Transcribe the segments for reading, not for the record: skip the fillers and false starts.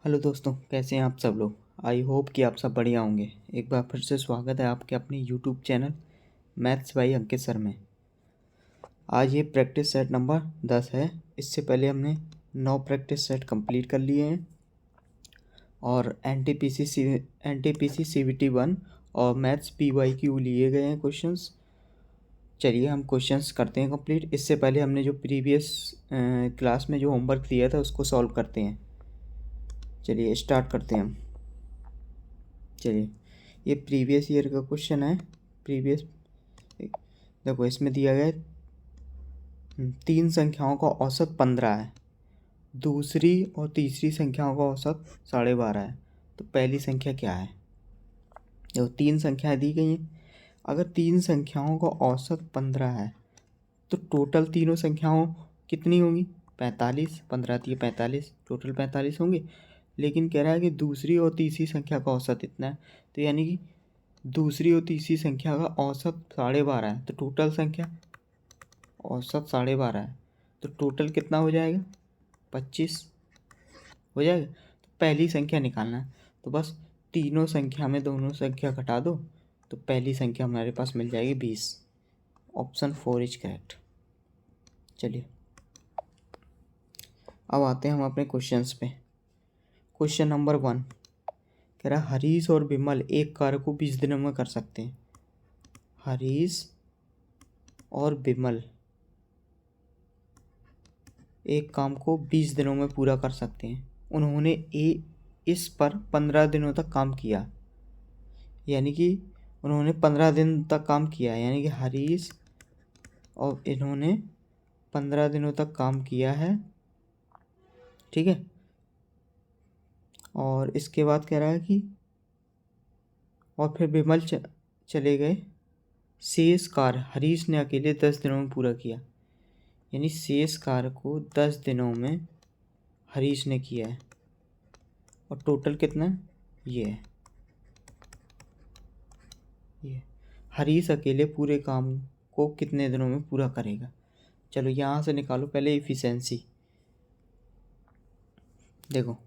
Hello दोस्तों, कैसे हैं आप सब लोग। आई होप कि आप सब बढ़िया होंगे। एक बार फिर से स्वागत है आपके अपने YouTube channel maths by Ankit sir में। आज ये प्रैक्टिस सेट नंबर 10 है। इससे पहले हमने 9 प्रैक्टिस सेट कंप्लीट कर लिए हैं और एनटीपीसी सीवीटी 1 और मैथ्स PYQ लिए गए हैं क्वेश्चंस। चलिए हम क्वेश्चंस करते हैं कंप्लीट। इससे पहले हमने जो प्रीवियस क्लास में जो होमवर्क दिया था उसको सॉल्व करते हैं। चलिए स्टार्ट करते हैं हम। चलिए, ये प्रीवियस ईयर का क्वेश्चन है। प्रीवियस देखो, इसमें दिया गया है 3 संख्याओं का औसत 15 है, दूसरी और तीसरी संख्याओं का औसत 12.5 है। तो पहली संख्या क्या है। देखो, 3 संख्याएं दी गई हैं। अगर 3 संख्याओं का औसत 15 है तो टोटल तीनों संख्याओं कितनी होंगी। 45, 15 3 45, टोटल 45 होंगी। लेकिन कह रहा है कि दूसरी और तीसरी संख्या का औसत इतना है। तो यानी कि दूसरी और तीसरी संख्या का औसत 12.5 है। तो टोटल संख्या औसत 12.5 है, तो टोटल कितना हो जाएगा, 25 हो जाएगा। तो पहली संख्या निकालना है। तो बस तीनों संख्या में दोनों संख्या घटा दो, तो पहली संख्या हमारे पास मिल जाएगी 20। Option 4 is correct. चलिए अब आते हैं हम अपने क्वेश्चंस पे। क्वेश्चन नंबर 1 कह रहा है हरीश और विमल एक कार्य को 20 दिनों में कर सकते हैं। हरीश और विमल एक काम को 20 दिनों में पूरा कर सकते हैं। उन्होंने इस पर 15 दिनों तक काम किया। यानी कि उन्होंने 15 दिन तक काम किया, यानी कि हरीश और इन्होंने 15 दिनों तक काम किया है। ठीक है। और इसके बाद कह रहा है कि और फिर विमल चले गए। शेष कार्य हरीश ने अकेले 10 दिनों में पूरा किया। यानी शेष कार्य को 10 दिनों में हरीश ने किया है। और टोटल कितना है, ये है। ये हरीश अकेले पूरे काम को कितने दिनों में पूरा करेगा। चलो यहाँ से निकालो पहले इफिशिएंसी। देखो,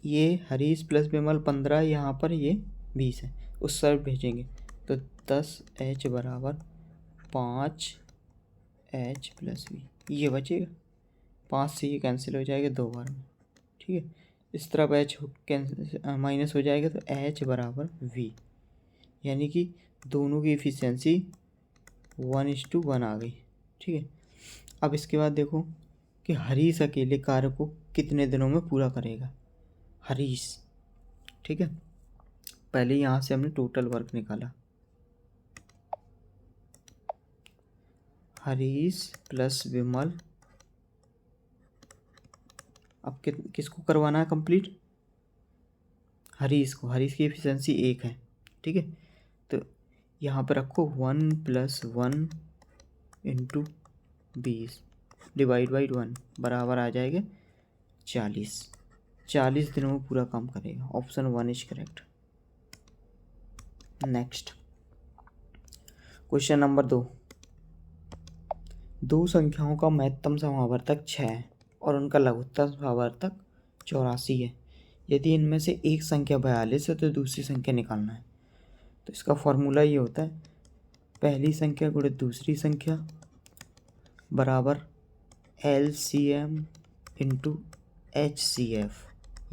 ये हरीश प्लस विमल 15, यहाँ पर ये 20 है। उस साइड भेजेंगे तो 10H बराबर 5H प्लस V, ये बचेगा। 5 से ये कैंसिल हो जाएगा 2 बार में। ठीक है। इस तरफ H माइनस हो जाएगा तो H बराबर V, यानी कि दोनों की इफिशिएंसी 1:1 आ गई। ठीक है। अब इसके बाद देखो कि हरीश अकेले कार्य को कितने दिनों में पूरा करेगा। हरीश, ठीक है। पहले यहाँ से हमने टोटल वर्क निकाला। हरीश प्लस विमल, अब किसको करवाना है कंप्लीट, हरीश को। हरीश की एफिशिएंसी 1 है। ठीक है। तो यहाँ पर रखो 1 + 1 × 20 डिवाइड बाई 1 बराबर आ जाएगा 40। 40 दिनों में पूरा काम करेगा। Option 1 is correct. Next question number 2। दो संख्याओं का महत्तम समावर्तक 6 है और उनका लघुत्तम समावर्तक 84 है। यदि इनमें से एक संख्या 42 है तो दूसरी संख्या निकालना है। तो इसका फॉर्मूला ये होता है, पहली संख्या गुणित दूसरी संख्या बराबर LCM × HCF,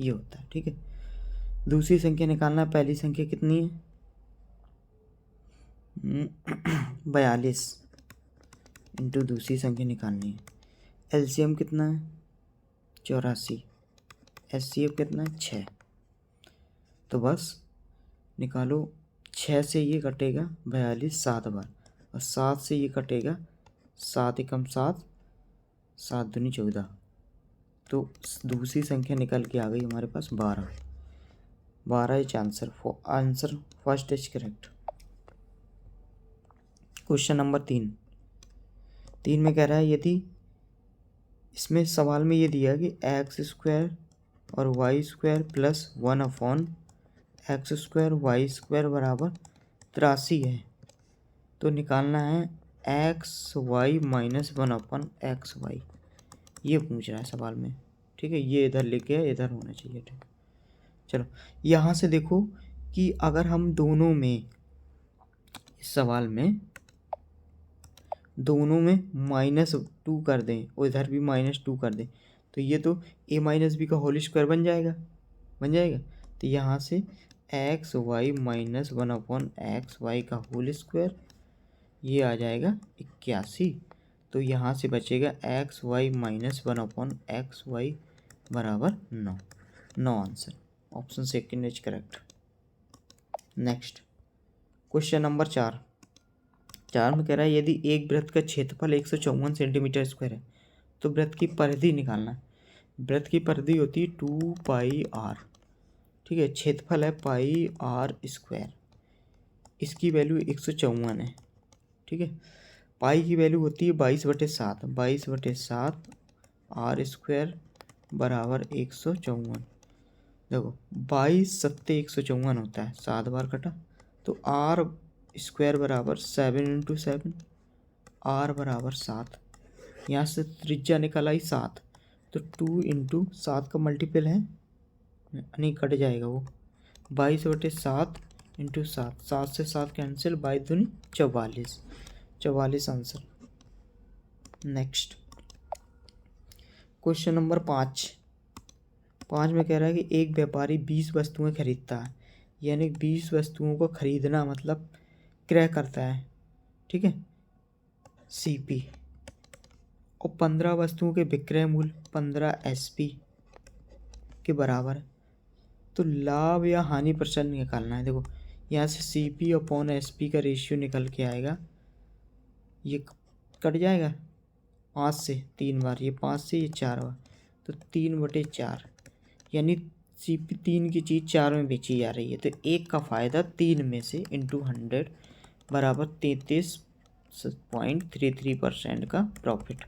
ये होता है। ठीक है। दूसरी संख्या निकालना है। पहली संख्या कितनी है, 42 इंटू दूसरी संख्या निकालनी है। LCM कितना है, 84। HCF कितना है, 6। तो बस निकालो, 6 से ये कटेगा 42 7 बार, और 7 से ये कटेगा 7 एकम 7, 7 दूनी 14। तो दूसरी संख्या निकल के आ गई हमारे पास 12। 12 is answer first is correct. Question number 3 में कह रहा है यदि इसमें सवाल में ये दिया कि x² और y² + 1/x² y² बराबर 83 है। तो निकालना है xy - 1/xy, ये पूछ रहा है सवाल में। ठीक है, ये इधर लेके आए, इधर होना चाहिए। ठीक, चलो यहाँ से देखो कि अगर हम दोनों में, इस सवाल में दोनों में -2 कर दें और इधर भी -2 कर दें, तो ये तो a माइनस बी का होल स्क्वायर बन जाएगा, बन जाएगा। तो यहाँ से एक्स वाई माइनस 1/x का होल स्क्वायर, ये आ जाएगा 81। तो यहाँ से बचेगा एक्स वाई माइनस 1/x बराबर 9। 9 answer, option second is correct. Next question number 4। 4 में कह रहा है यदि एक वृत्त का क्षेत्रफल 154 सेंटीमीटर स्क्वायर है तो वृत्त की परिधि निकालना है। वृत्त की परिधि होती है 2πr, ठीक है, क्षेत्रफल है πr स्क्वायर, इसकी वैल्यू 154 है, ठीक है। पाई की वैल्यू होती है 22/7, 22/7 r स्क्वायर बराबर 154। देखो 22 सत्ते 154 होता है, 7 बार कटा, तो r स्क्वायर बराबर 7 × 7, r बराबर 7। यहाँ से त्रिज्या निकल आई 7, तो 2 × 7 का मल्टीपल है, नहीं कट जाएगा वो, 22/7 × 7, 7 से 7 कैंसिल, 22 दूनी 44, 44 आंसर। Next question number 5। 5 में कह रहा है कि एक व्यापारी 20 वस्तुएं खरीदता है, यानी 20 वस्तुओं को खरीदना मतलब क्रय करता है, ठीक है, CP, और 15 वस्तुओं के विक्रय मूल्य 15 SP के बराबर है। तो लाभ या हानि % निकालना है। देखो यहाँ से CP/SP का रेशियो निकल के आएगा, ये कट जाएगा 5 से 3 बार, ये 5 से ये 4 बार, तो 3/4, यानी CP 3 की चीज़ 4 में बेची जा रही है, तो 1 का फ़ायदा 3 में से × 100 बराबर 33.33% का profit.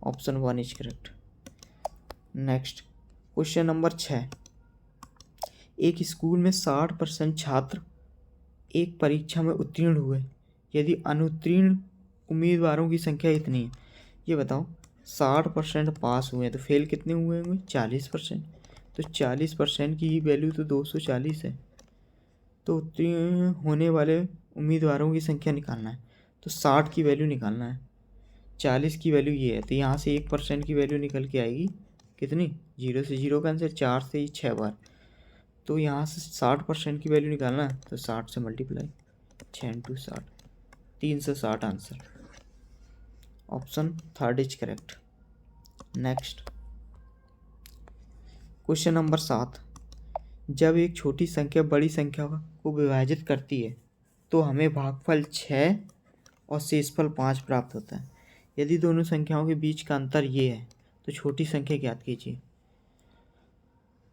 Option 1 is correct. Next question number 6। एक स्कूल में 60% छात्र एक परीक्षा में उत्तीर्ण हुए, यदि अनुत्तीर्ण उम्मीदवारों की संख्या इतनी है। ये बताओ 60% पास हुए हैं तो फेल कितने हुए होंगे, 40%। तो 40% की वैल्यू तो 240 है, तो उत्तीर्ण होने वाले उम्मीदवारों की संख्या निकालना है, तो 60 की वैल्यू निकालना है, 40 की वैल्यू ये है, तो यहाँ से 1% की वैल्यू निकल के आएगी कितनी, 0 से 0 का आंसर, 4 से 6 बार, तो यहाँ से 60% की वैल्यू निकालना है, तो 60 से multiply, 6 × 60, 360 answer. Option 3 is correct. Next question number 7। जब एक छोटी संख्या बड़ी संख्या को विभाजित करती है तो हमें भागफल 6 और शेषफल 5 प्राप्त होता है। यदि दोनों संख्याओं के बीच का अंतर ये है तो छोटी संख्या ज्ञात कीजिए।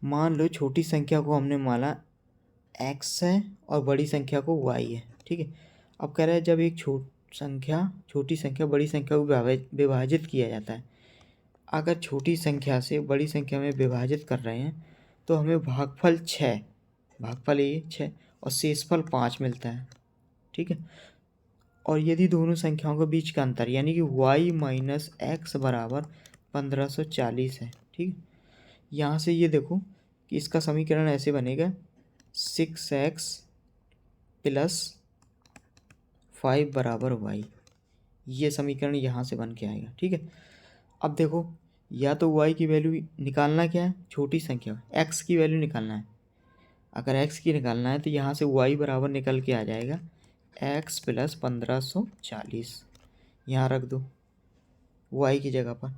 मान लो छोटी संख्या को हमने माना x है और बड़ी संख्या को y है, ठीक है। अब कह रहा है जब एक छोटी संख्या बड़ी संख्या को विभाजित किया जाता है, अगर छोटी संख्या से बड़ी संख्या में विभाजित कर रहे हैं तो हमें भागफल 6, भागफल ये 6 और शेषफल 5 मिलता है, ठीक है। और यदि दोनों संख्याओं के बीच का अंतर यानी कि y माइनस x बराबर 1540 है, ठीक है। यहाँ से ये देखो कि इसका समीकरण ऐसे बनेगा 6x + 5 बराबर y, ये समीकरण यहाँ से बन के आएगा, ठीक है। अब देखो या तो y की वैल्यू निकालना क्या है, छोटी संख्या x की वैल्यू निकालना है। अगर x की निकालना है तो यहाँ से y बराबर निकल के आ जाएगा x + 1540, यहाँ रख दो y की जगह पर।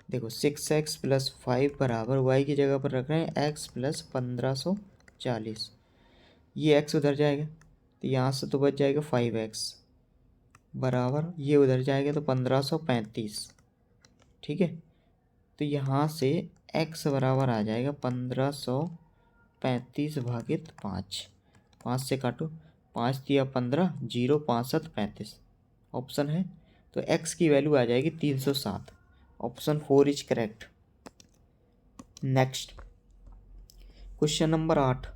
देखो 6x + 5 बराबर y की जगह पर रख रहे हैं x + 1540, ये x उधर जाएगा तो यहाँ से तो बच जाएगा 5x बराबर, ये उधर जाएगा तो 1535, ठीक है। तो यहाँ से x बराबर आ जाएगा 1535 भागित 5, 5 से काटो, 5 × 15, 0, 5 × 7 35 ऑप्शन है, तो x की वैल्यू आ जाएगी 307। Option 4 is correct. Next question number 8।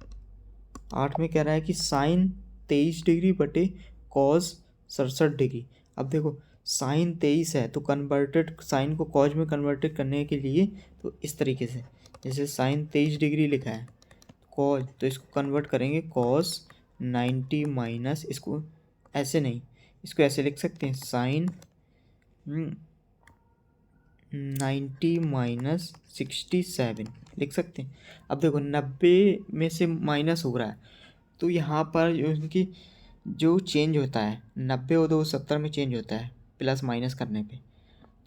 8 में कह रहा है कि साइन 23 डिग्री बटे कॉस 67 डिग्री। अब देखो साइन 23 है तो कन्वर्टेड साइन को कॉज में कन्वर्टेड करने के लिए तो इस तरीके से, जैसे साइन 23 डिग्री लिखा है कॉज, तो इसको कन्वर्ट करेंगे कॉस 90 माइनस, इसको ऐसे नहीं, इसको ऐसे लिख सकते हैं साइन 90 माइनस 67 लिख सकते हैं। अब देखो 90 में से माइनस हो रहा है तो यहाँ पर उनकी जो चेंज होता है 90 और 270 में चेंज होता है प्लस माइनस करने पे,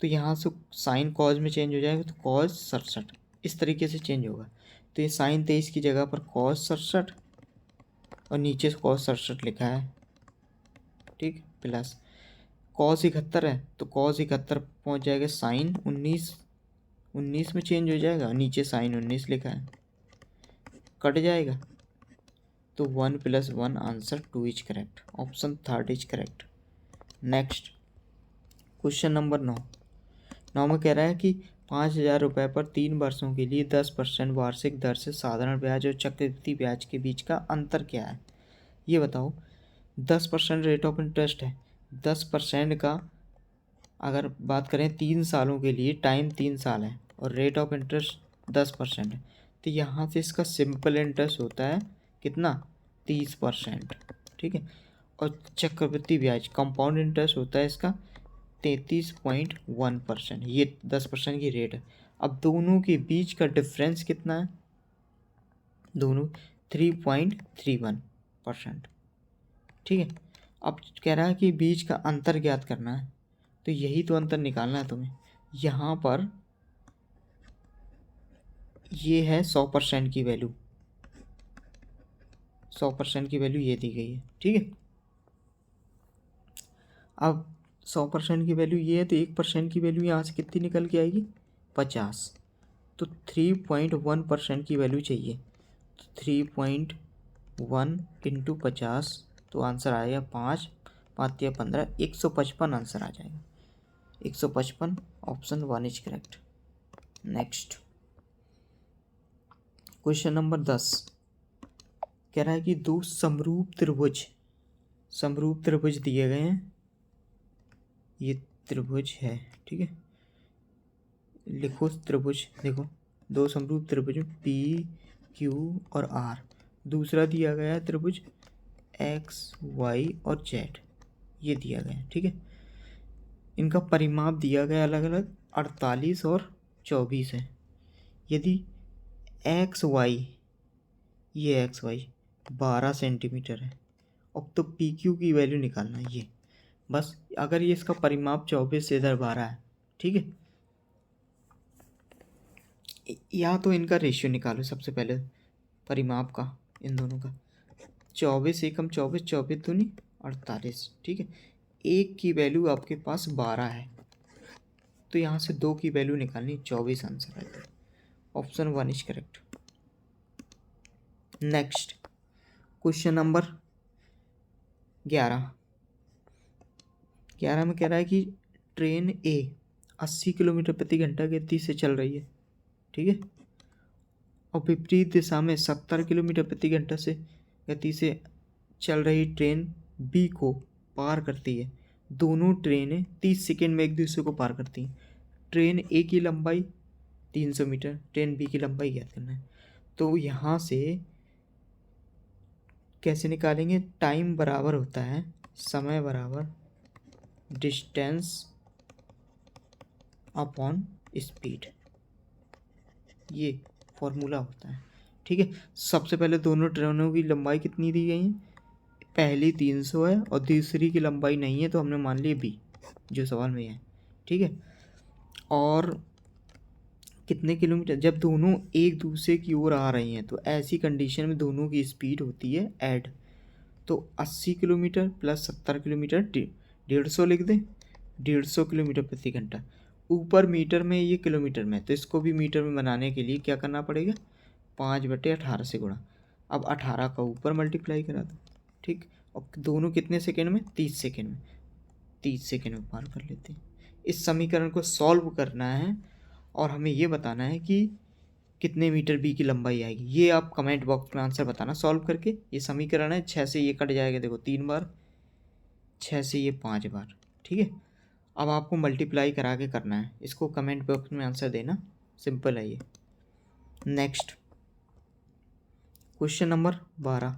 तो यहाँ से साइन कॉज में चेंज हो जाएगा तो कॉज 67 इस तरीके से चेंज होगा। तो ये साइन 23 की जगह पर कॉज 67 और नीचे से कॉज 67 लिखा है, ठीक, प्लस कॉस 71 है तो कॉस 71 पहुँच जाएगा साइन 19 में चेंज हो जाएगा, नीचे साइन 19 लिखा है, कट जाएगा तो 1 + 1 answer 2 is correct, option 3 is correct. Next question number 9 में कह रहा है कि 5,000 रुपये पर 3 वर्षों के लिए 10% वार्षिक दर से साधारण ब्याज और चक्रवृद्धि ब्याज के बीच का अंतर क्या है, ये बताओ। 10% रेट ऑफ इंटरेस्ट है, 10% का अगर बात करें 3 सालों के लिए, टाइम 3 साल है और रेट ऑफ इंटरेस्ट 10% है, तो यहाँ से इसका सिंपल इंटरेस्ट होता है कितना 30%, ठीक है। और चक्रवृद्धि ब्याज कंपाउंड इंटरेस्ट होता है इसका 33.1%, ये 10% की रेट है। अब दोनों के बीच का डिफरेंस कितना है, दोनों 3.31%, ठीक है। अब कह रहा है कि बीच का अंतर ज्ञात करना है, तो यही तो अंतर निकालना है तुम्हें। यहाँ पर ये है 100% की वैल्यू, 100% की वैल्यू ये दी गई है, ठीक है। अब 100% की वैल्यू ये है तो 1% की वैल्यू यहाँ से कितनी निकल के आएगी 50, तो 3.1% की वैल्यू चाहिए, तो 3.1 × 50 तो आंसर आएगा 5 5 या 15 155 आंसर आ जाएगा, 155 option 1 is correct. Next question number 10 कह रहा है कि दो समरूप त्रिभुज दिए गए हैं, ये त्रिभुज है, ठीक है, लिखो त्रिभुज, देखो दो समरूप त्रिभुज पी क्यू और आर, दूसरा दिया गया है त्रिभुज एक्स वाई और जेड, ये दिया गया है, ठीक है। इनका परिमाप दिया गया अलग अलग 48 और 24 है। यदि एक्स वाई, ये एक्स वाई 12 सेंटीमीटर है, अब तो पी क्यू की वैल्यू निकालना है, ये बस, अगर ये इसका परिमाप 24 से इधर 12 है, ठीक है, या तो इनका रेशियो निकालो सबसे पहले परिमाप का, इन दोनों का 24 एकम 24 24 दूनी 48, ठीक है। एक की वैल्यू आपके पास 12 है तो यहाँ से 2 की वैल्यू निकालनी, 24 आंसर है, option 1 is correct. Next question number 11 में कह रहा है कि ट्रेन ए 80 किलोमीटर प्रति घंटा की गति से चल रही है, ठीक है, और विपरीत दिशा में 70 किलोमीटर प्रति घंटा से गति से चल रही ट्रेन बी को पार करती है। दोनों ट्रेनें 30 सेकेंड में एक दूसरे को पार करती हैं। ट्रेन ए की लंबाई 300 मीटर, ट्रेन बी की लंबाई ज्ञात करना है। तो यहाँ से कैसे निकालेंगे, टाइम बराबर होता है समय बराबर डिस्टेंस अपॉन स्पीड, ये फॉर्मूला होता है, ठीक है। सबसे पहले दोनों ट्रेनों की लंबाई कितनी दी गई है, पहली 300 है और दूसरी की लंबाई नहीं है तो हमने मान लिया बी, जो सवाल में है, ठीक है। और कितने किलोमीटर, जब दोनों एक दूसरे की ओर आ रही हैं तो ऐसी कंडीशन में दोनों की स्पीड होती है ऐड, तो 80 किलोमीटर प्लस 70 किलोमीटर 150 लिख दें, 150 किलोमीटर प्रति घंटा। ऊपर मीटर में, ये किलोमीटर में, तो इसको भी मीटर में बनाने के लिए क्या करना पड़ेगा, 5/18 से गुणा। अब 18 का ऊपर मल्टीप्लाई करा दो, ठीक, और दोनों कितने सेकेंड में, 30 सेकेंड में, 30 सेकेंड में पार कर लेते हैं। इस समीकरण को सॉल्व करना है और हमें ये बताना है कि कितने मीटर बी की लंबाई आएगी। ये आप कमेंट बॉक्स में आंसर बताना सॉल्व करके। ये समीकरण है, 6 से ये कट जाएगा, देखो 3 बार, 6 से ये 5 बार, ठीक है। अब आपको मल्टीप्लाई करा के करना है, इसको कमेंट बॉक्स में आंसर देना, सिंपल है ये। नेक्स्ट क्वेश्चन नंबर 12,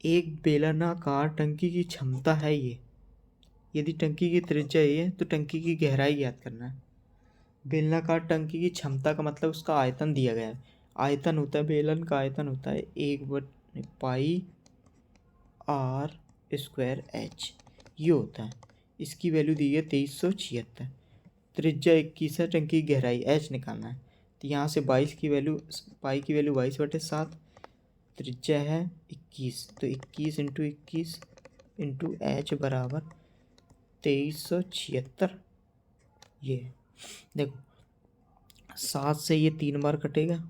एक बेलनाकार टंकी की क्षमता है ये, यदि टंकी की त्रिज्या ये है तो टंकी की गहराई ज्ञात करना है। बेलनाकार टंकी की क्षमता का मतलब उसका आयतन दिया गया है, आयतन होता है, बेलन का आयतन होता है 1/पाई आर स्क्वायर एच, ये होता है। इसकी वैल्यू दी है 2376, त्रिज्या 21 है, टंकी की गहराई एच निकालना है। तो यहाँ से 22 की वैल्यू, पाई की वैल्यू 22/7, त्रिज्या है 21, तो 21 इंटू 21 इंटू एच बराबर 2376। ये देखो 7 से ये 3 बार कटेगा,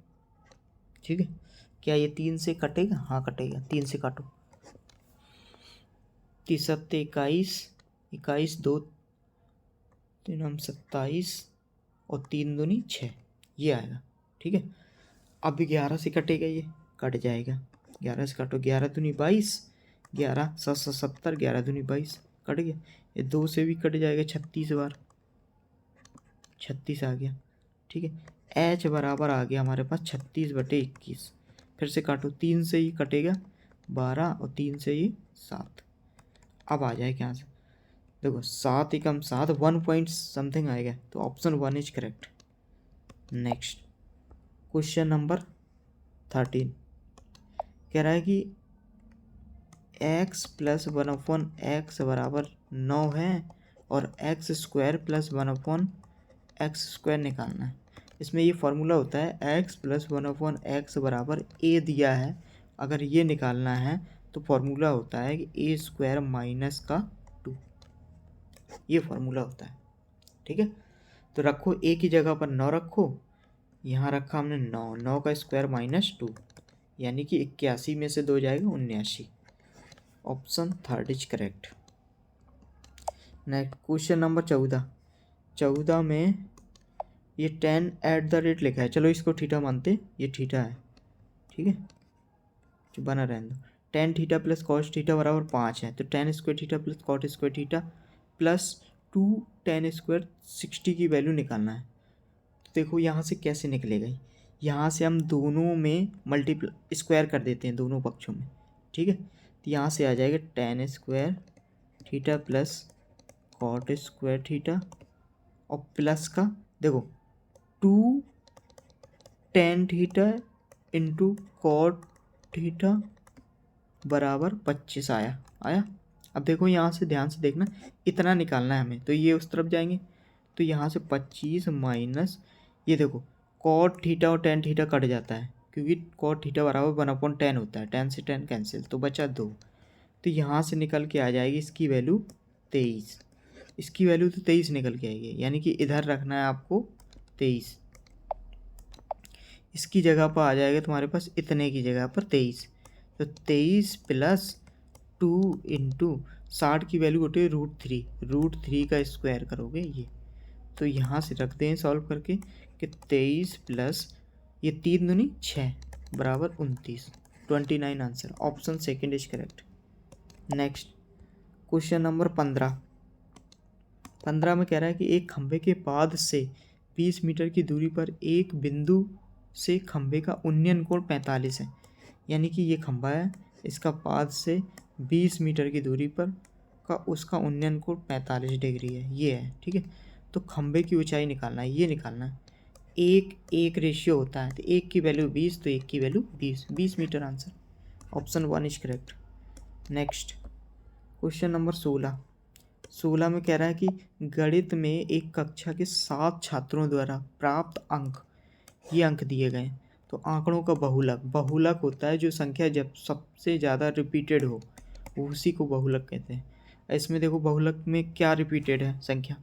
ठीक है। क्या ये 3 से कटेगा? हाँ कटेगा, 3 से काटो, 3 सत्ते 21, 21 2 3 हम 27 और 3 दूनी 6, ये आएगा, ठीक है। अब 11 से कटेगा, ये कट जाएगा, 11 से काटो, 11 दूनी 22, 11 7 70, 11 दूनी 22, कट गया। ये 2 से भी कट जाएगा, 36 बार, 36 आ गया, ठीक है। एच बराबर आ गया हमारे पास 36/21, फिर से काटो, 3 से ही कटेगा 12 और 3 से ही 7, अब आ जाएगा यहाँ से, देखो 7 एकम 7, 1 पॉइंट समथिंग आएगा, तो option 1 is correct. Next question number 13 कह रहा है कि x प्लस 1/x बराबर 9 है और x स्क्वायर प्लस 1/x² निकालना है। इसमें ये फार्मूला होता है x प्लस 1/x बराबर a दिया है, अगर ये निकालना है तो फार्मूला होता है कि a² माइनस का 2, ये फार्मूला होता है, ठीक है। तो रखो a की जगह पर 9 रखो, यहाँ रखा हमने 9, 9 का स्क्वायर माइनस 2, यानी कि 81 में से 2 जाएगा 79, option 3 is correct. Next question number 14 में ये 10 लिखा है, चलो इसको थीटा मानते, ये थीटा है, ठीक है, जो बना रहने दो। 10 थीटा प्लस कॉस थीटा बराबर 5 है, तो 10 square theta plus cot square theta plus 2 10 square 60 की वैल्यू निकालना है। तो देखो यहाँ से कैसे निकलेगा, यहाँ से हम दोनों में मल्टीप्लाई स्क्वायर कर देते हैं, दोनों पक्षों में, ठीक है। तो यहाँ से आ जाएगा 10 square theta plus cot square theta और प्लस का देखो 2 10 थीटा इंटू कॉट थीटा बराबर 25 आया। अब देखो यहाँ से ध्यान से देखना, इतना निकालना है हमें, तो ये उस तरफ जाएंगे, तो यहाँ से 25 माइनस ये देखो कॉट थीटा और टेन थीटा कट जाता है, क्योंकि कॉट थीटा बराबर 1/10 होता है, 10 से 10 कैंसिल, तो बचा 2, तो यहाँ से निकल के आ जाएगी इसकी वैल्यू 23, इसकी वैल्यू तो 23 निकल के आएगी, यानी कि इधर रखना है आपको 23, इसकी जगह पर आ जाएगा तुम्हारे पास इतने की जगह पर 23, तो 23 प्लस 2 इंटू 60 की वैल्यू होती है √3 का स्क्वायर करोगे ये, तो यहाँ से रखते हैं सॉल्व करके कि 23 प्लस ये 3 दूनी 6 बराबर 29, 29 answer, option 2 is correct. Next question number 15 में कह रहा है कि एक खंभे के पाद से 20 मीटर की दूरी पर एक बिंदु से खंभे का उन्नयन कोण 45 है, यानी कि ये खंभा है, इसका पाद से 20 मीटर की दूरी पर का उसका उन्नयन कोण 45 डिग्री है, ये है, ठीक है। तो खंभे की ऊंचाई निकालना है, ये निकालना है, एक रेशियो होता है, तो एक की वैल्यू 20 तो एक की value 20 metre answer, option 1 is correct. Next question number 16 में कह रहा है कि गणित में एक कक्षा के 7 छात्रों द्वारा प्राप्त अंक, ये अंक दिए गए, तो आंकड़ों का बहुलक होता है जो संख्या जब सबसे ज़्यादा रिपीटेड हो, उसी को बहुलक कहते हैं। इसमें देखो बहुलक में क्या रिपीटेड है संख्या,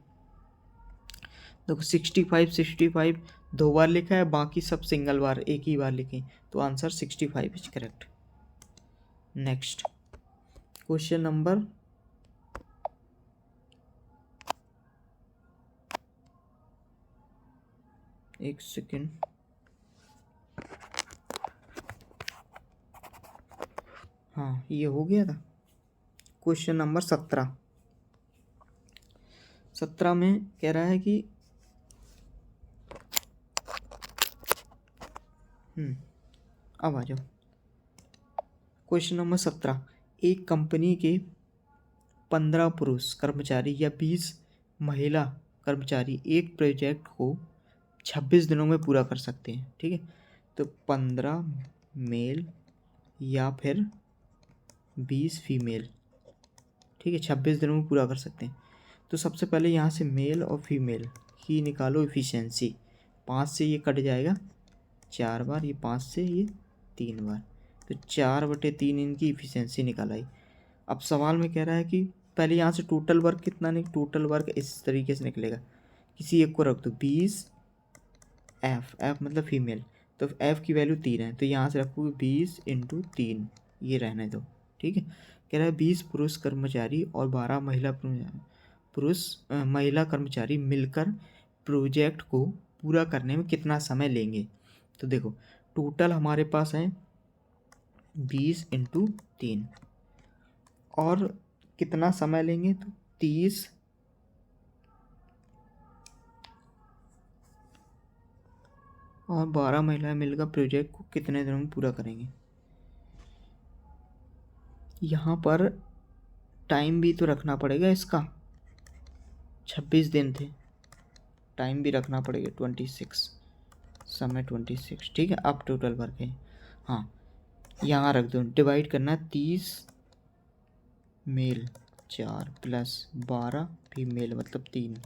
देखो 65 2 बार लिखा है, बाकी सब सिंगल बार एक ही बार लिखे, तो answer 65 is correct. Next question number 1 second, हाँ ये हो गया था। क्वेश्चन नंबर 17 17 में कह रहा है कि अब आ जाओ क्वेश्चन नंबर 17। एक कंपनी के 15 पुरुष कर्मचारी या 20 महिला कर्मचारी एक प्रोजेक्ट को 26 दिनों में पूरा कर सकते हैं। ठीक है, तो 15 मेल या फिर 20 फीमेल, ठीक है, 26 दिनों में पूरा कर सकते हैं। तो सबसे पहले यहाँ से मेल और फीमेल की निकालो इफ़िशेंसी। 5 से ये कट जाएगा 4 बार, ये 5 से ये 3 बार, तो 4/3 इनकी इफ़िशेंसी निकाल आई। अब सवाल में कह रहा है कि पहले यहाँ से टोटल वर्क कितना नहीं, टोटल वर्क इस तरीके से निकलेगा, किसी एक को रख दो 20 एफ मतलब फीमेल, तो एफ की वैल्यू 3 है, तो यहाँ से रखोगे 20 × 3, ये रहने दो। ठीक है, कह रहा है 20 पुरुष कर्मचारी और 12 महिला कर्मचारी मिलकर प्रोजेक्ट को पूरा करने में कितना समय लेंगे। तो देखो टोटल हमारे पास है 20 × 3 और कितना समय लेंगे, तो 30 और 12 महिलाएं मिलकर प्रोजेक्ट को कितने दिनों में पूरा करेंगे। यहाँ पर टाइम भी तो रखना पड़ेगा, इसका 26 दिन थे, टाइम भी रखना पड़ेगा 26, समय 26। ठीक है, अब टोटल वर्क है, हाँ यहाँ रख दो, डिवाइड करना है 30 मेल 4 प्लस 12 फीमेल मतलब 3,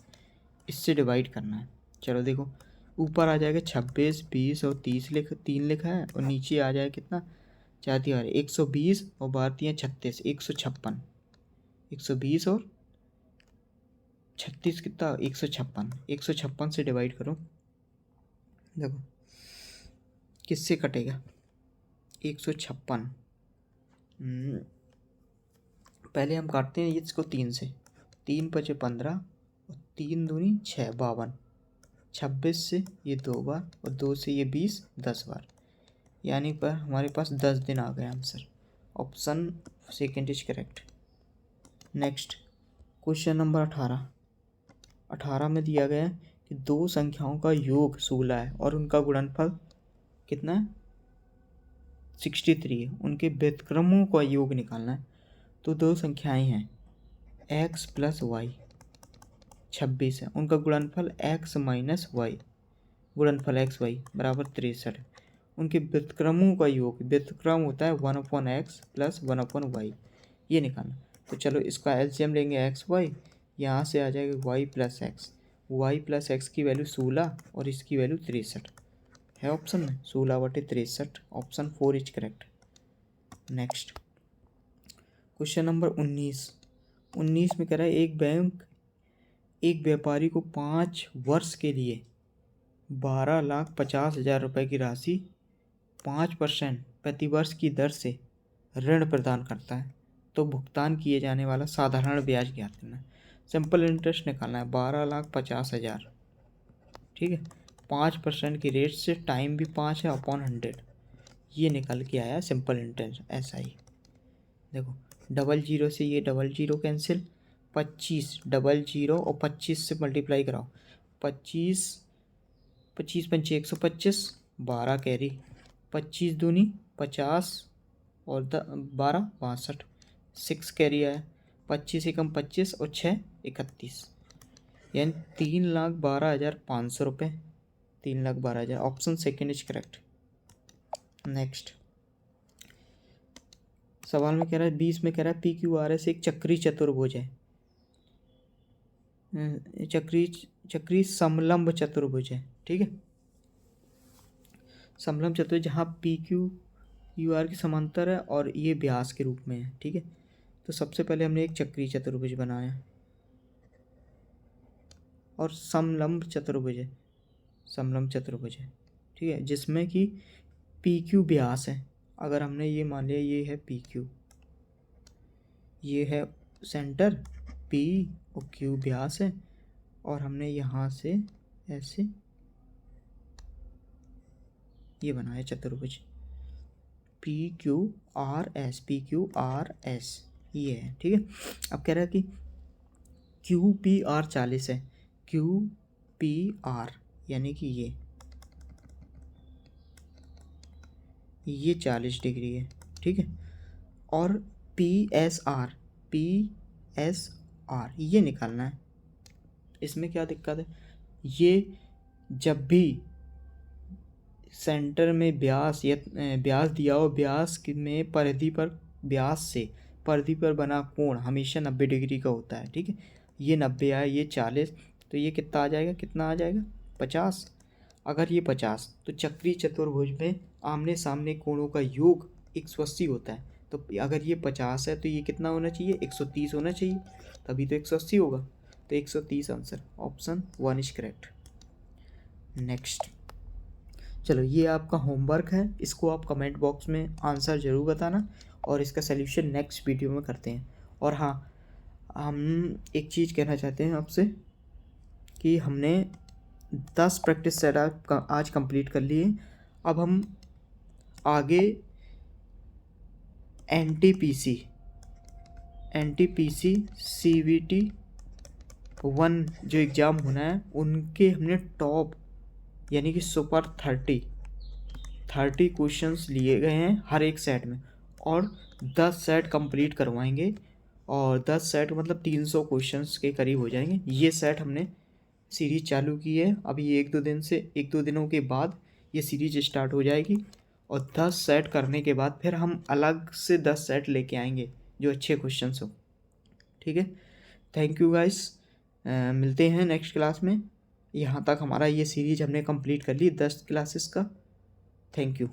इससे डिवाइड करना है। चलो देखो ऊपर आ जाएगा 26, 20 और 30 3 लिखा है, और नीचे आ जाएगा कितना 4 3 120 और 12 36, 156, 120 और 36 कितना 156, 156 से डिवाइड करो, देखो किससे कटेगा 156। पहले हम काटते हैं इसको 3 से, 3 × 5 = 15 और 3 दूनी 6 52, 26 से ये 2 बार और 2 से ये 20 10 बार, यानी पर हमारे पास 10 दिन आ गए answer. Option second is correct. Next question number 18 में दिया गया है कि दो संख्याओं का योग 16 है और उनका गुणनफल कितना है 63 है, उनके व्युत्क्रमों का योग निकालना है। तो दो संख्याएं हैं x + y 26 है, उनका गुणनफल x - y, गुणनफल x y बराबर 63 है। उनके व्युत्क्रमों का योग, व्युत्क्रम होता है 1/x + 1/y, ये निकालना। तो चलो इसका एलसीएम लेंगे x y, यहाँ से आ जाएगा y + x, y + x की वैल्यू 16 और इसकी वैल्यू 63 है ऑप्शन में, 16/63, option 4 is correct. Next question number 19 में कह रहा है एक बैंक एक व्यापारी को 5 वर्ष के लिए 12,50,000 रुपये की राशि 5% प्रतिवर्ष की दर से ऋण प्रदान करता है, तो भुगतान किए जाने वाला साधारण ब्याज ज्ञात करना है। सिंपल इंटरेस्ट निकालना है 12,50,000, ठीक है, 5% की रेट से, टाइम भी 5 है अपॉन 100, ये निकल के आया सिंपल इंटरेस्ट ऐसा ही। देखो 00 से ये 00 कैंसिल, 25 00 और 25 से मल्टीप्लाई कराओ, 25 25 × 5 = 125, 12 कैरी, 25 दूनी 50 और 12 62, 6 कैरी आया, 25 × 25 और 6 31, यानी 3,12,500 रुपये, 3,12,000, option second is correct. Next सवाल में कह रहा है 20 में कह रहा है PQRS एक चक्री चतुर्भुज है, चक्री समलंब चतुर्भुज है, ठीक है, समलंब चतुर्भुज जहाँ PQR के समांतर है और ये व्यास के रूप में है, ठीक है। तो सबसे पहले हमने एक चक्री चतुर्भुज बनाया और समलंब चतुर्भुज है, समलंब चतुर्भुज है, ठीक है, जिसमें कि PQ व्यास है। अगर हमने ये मान लिया ये है PQ, ये है सेंटर P और Q व्यास है, और हमने यहाँ से ऐसे ये बनाया चतुर्भुज PQRS, ये है, ठीक है। अब कह रहा है कि QPR 40 है, QPR यानी कि ये 40 डिग्री है, ठीक है। और PSR ये निकालना है। इसमें क्या दिक्कत है, ये जब भी सेंटर में व्यास या व्यास दिया हो, व्यास में व्यास से परिधि पर बना कोण हमेशा 90 डिग्री का होता है, ठीक है। ये 90 आया, ये 40, तो ये कितना आ जाएगा, 50। अगर ये 50, तो चक्रीय चतुर्भुज में आमने सामने कोणों का योग 180 होता है। तो अगर ये 50 है तो ये कितना होना चाहिए, 130 होना चाहिए, तभी तो 180 होगा। तो 130 answer, option 1 is correct. Next, चलो ये आपका होमवर्क है, इसको आप कमेंट बॉक्स में आंसर ज़रूर बताना और इसका सल्यूशन नेक्स्ट वीडियो में करते हैं। और हाँ, हम एक चीज़ कहना चाहते हैं आपसे कि हमने 10 प्रैक्टिस सेट आज कंप्लीट कर लिए। अब हम आगे NTPC CVT 1 जो एग्ज़ाम होना है, उनके हमने टॉप यानी कि सुपर 30 क्वेश्चंस लिए गए हैं हर एक सेट में, और 10 सेट कंप्लीट करवाएंगे। और 10 सेट मतलब 300 क्वेश्चंस के करीब हो जाएंगे। ये सेट हमने सीरीज चालू की है, अभी एक दो दिनों के बाद ये सीरीज स्टार्ट हो जाएगी। और 10 सेट करने के बाद फिर हम अलग से 10 सेट लेके आएंगे जो अच्छे क्वेश्चंस हो, ठीक है। थैंक यू गाइस, मिलते हैं नेक्स्ट क्लास में। यहाँ तक हमारा ये सीरीज हमने कंप्लीट कर ली 10 क्लासेस का। Thank you.